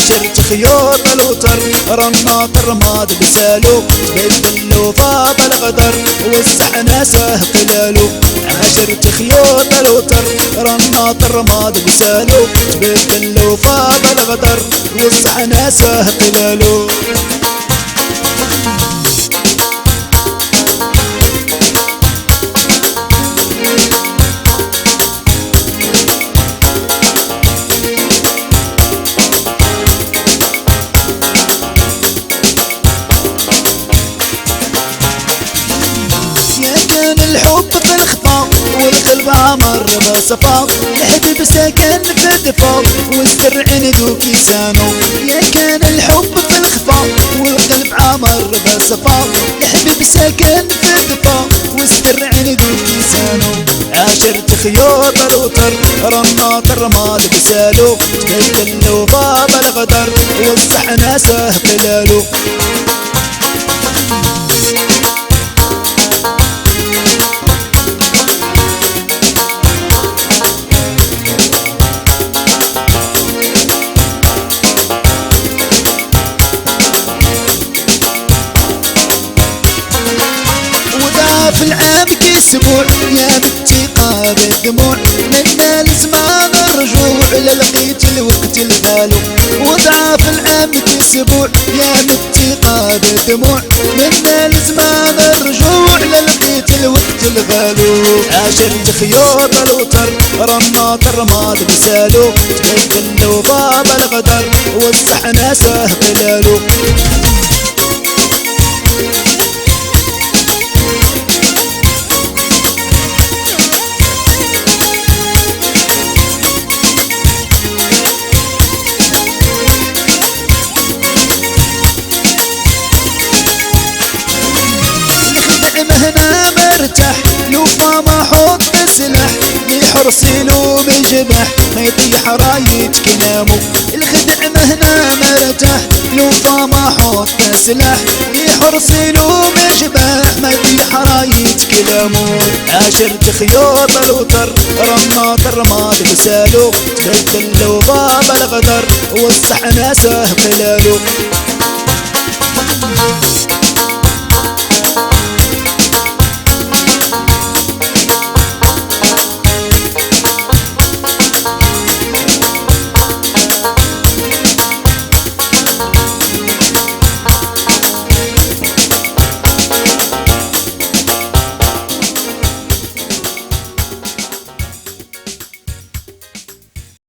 عاشرت خيوط الوتر رماط الرماد بسالو تبدلو فاض الغدر وسع ناسه قلالو عاشرت خيوط الوتر رماط الرماد بسالو تبدلو فاض الغدر وسع ناسه قلالو الحب في الخطا والقلب عمر بصفا الحبيب ساكن في الدفا والسر عنده كيسانو يا كان الحب في الخفا والقلب عمر بصفا الحبيب ساكن في الدفا والسر عنده كيسانو عاشرت خيوط الوتر رماط الرماد بسالو تبدلو فاض الغدر وسع ناسه قلالو في العام كيسبوع يا بالثقة بالدموع منا لزمان الرجوع للقيت الوقت الغالو وضعاف العام كيسبوع يا بالثقة بالدموع منا لزمان الرجوع للقيت الوقت الغالو عاشرت خيوط الوتر رماط الرماد بسالو تبدلو باب الغدر وسع ناسه قلالو هنا مرتاح لو ما حط سلاح يحرصي له من جبح ما يطيح راية كلامه الخدع مهنا مرتاح لو ما حط سلاح يحرصي له من جبح ما يطيح راية كلامه عاشرت خيوط الوتر رماط الرماد بسالو تبدلو باب الغدر وسع ناسه قلالو